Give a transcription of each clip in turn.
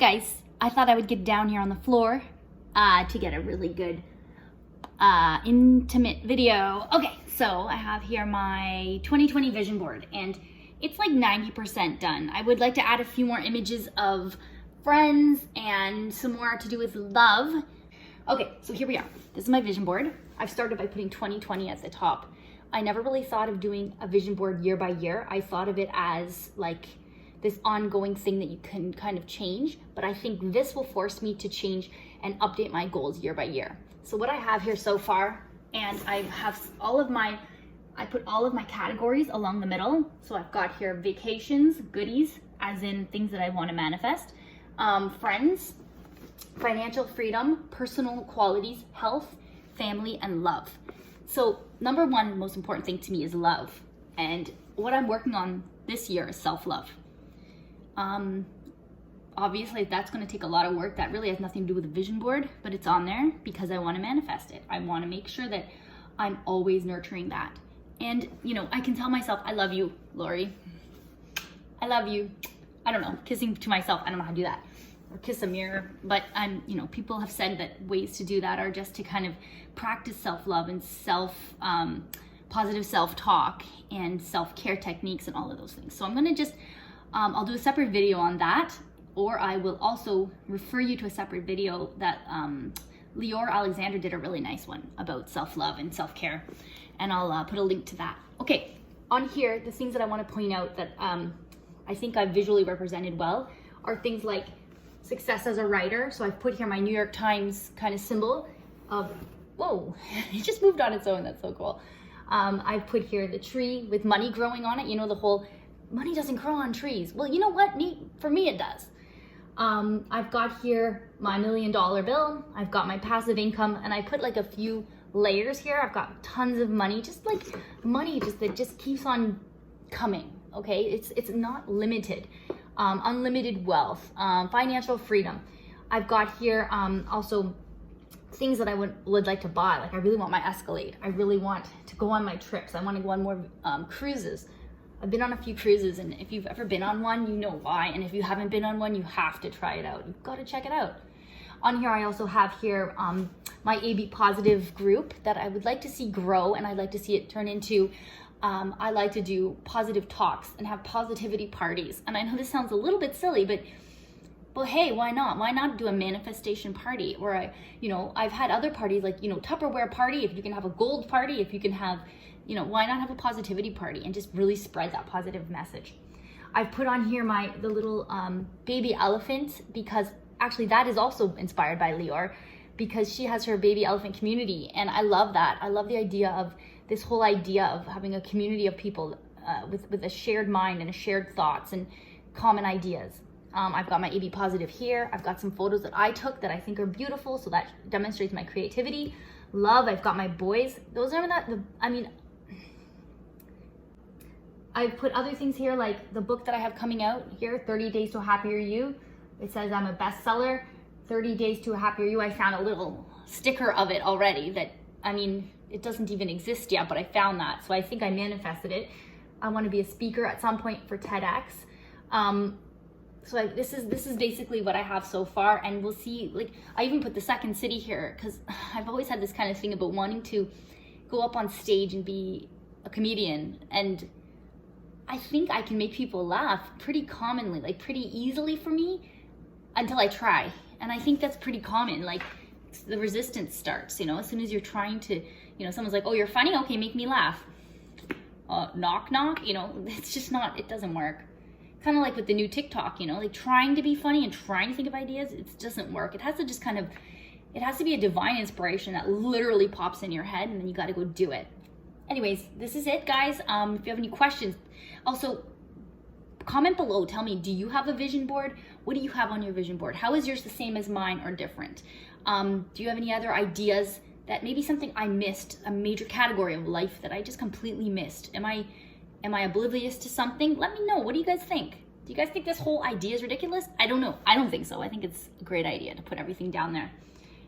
guys, I thought I would get down here on the floor to get a really good intimate video. Okay, so I have here my 2020 vision board and it's like 90% done. I would like to add a few more images of friends and some more to do with love. Okay, so here we are. This is my vision board. I've started by putting 2020 at the top. I never really thought of doing a vision board year by year. I thought of it as like this ongoing thing that you can kind of change, but I think this will force me to change and update my goals year by year. So what I have here so far, and I have I put all of my categories along the middle. So I've got here vacations, goodies, as in things that I want to manifest, friends, financial freedom, personal qualities, health, family, and love. So number one, most important thing to me is love. And what I'm working on this year is self-love. Obviously that's going to take a lot of work. That really has nothing to do with the vision board, but it's on there because I want to manifest it. I want to make sure that I'm always nurturing that. And, you know, I can tell myself, I love you, Lori. I love you. I don't know, kissing to myself. I don't know how to do that. Or kiss a mirror. But you know, people have said that ways to do that are just to kind of practice self-love and positive self-talk and self-care techniques and all of those things. So I'm going to just, I'll do a separate video on that, or I will also refer you to a separate video that Lior Alexander did a really nice one about self-love and self-care, and I'll put a link to that. Okay, on here, the things that I want to point out that I think I've visually represented well are things like success as a writer. So I've put here my New York Times kind of symbol of, whoa, it just moved on its own. That's so cool. I've put here the tree with money growing on it. You know, the whole money doesn't grow on trees. Well, you know what? For me, it does. I've got here my $1 million bill. I've got my passive income, and I put like a few layers here. I've got tons of money, just like money that just keeps on coming. Okay, it's not limited. Unlimited wealth, financial freedom. I've got here also things that I would like to buy. Like I really want my Escalade. I really want to go on my trips. I want to go on more cruises. I've been on a few cruises, and if you've ever been on one, you know why. And if you haven't been on one, you have to try it out. You've got to check it out. On here, I also have here my AB Positive group that I would like to see grow, and I'd like to see it turn into, I like to do positive talks and have positivity parties. And I know this sounds a little bit silly, but well, hey, why not? Why not do a manifestation party? Or I've had other parties like, Tupperware party, if you can have a gold party, if you can have, why not have a positivity party and just really spread that positive message? I've put on here the little baby elephant, because actually that is also inspired by Lior, because she has her baby elephant community. And I love that. I love the idea of this whole idea of having a community of people with a shared mind and a shared thoughts and common ideas. I've got my AB Positive here. I've got some photos that I took that I think are beautiful, so that demonstrates my creativity. Love, I've got my boys. Those are I've put other things here, like the book that I have coming out here, 30 Days to a Happier You. It says I'm a bestseller, 30 Days to a Happier You. I found a little sticker of it already that, it doesn't even exist yet, but I found that. So I think I manifested it. I want to be a speaker at some point for TEDx. So this is basically what I have so far, and we'll see. Like I even put the second city here because I've always had this kind of thing about wanting to go up on stage and be a comedian, and I think I can make people laugh pretty commonly, like pretty easily for me, until I try. And I think that's pretty common. Like the resistance starts, as soon as you're trying to, someone's like, oh, you're funny? Okay, make me laugh. Knock, knock, it's just not, it doesn't work. Kind of like with the new TikTok, like trying to be funny and trying to think of ideas, it doesn't work. It has to just it has to be a divine inspiration that literally pops in your head, and then you got to go do it. Anyways, this is it, guys. If you have any questions, also comment below. Tell me, do you have a vision board? What do you have on your vision board? How is yours the same as mine or different? Do you have any other ideas that maybe something I missed, a major category of life that I just completely missed? Am I oblivious to something? Let me know. What do you guys think? Do you guys think this whole idea is ridiculous? I don't know. I don't think so. I think it's a great idea to put everything down there.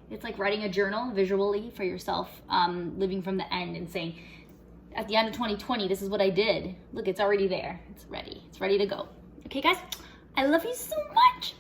It's like writing a journal visually for yourself, living from the end and saying, at the end of 2020, this is what I did. Look, it's already there. It's ready. It's ready to go. Okay, guys? I love you so much.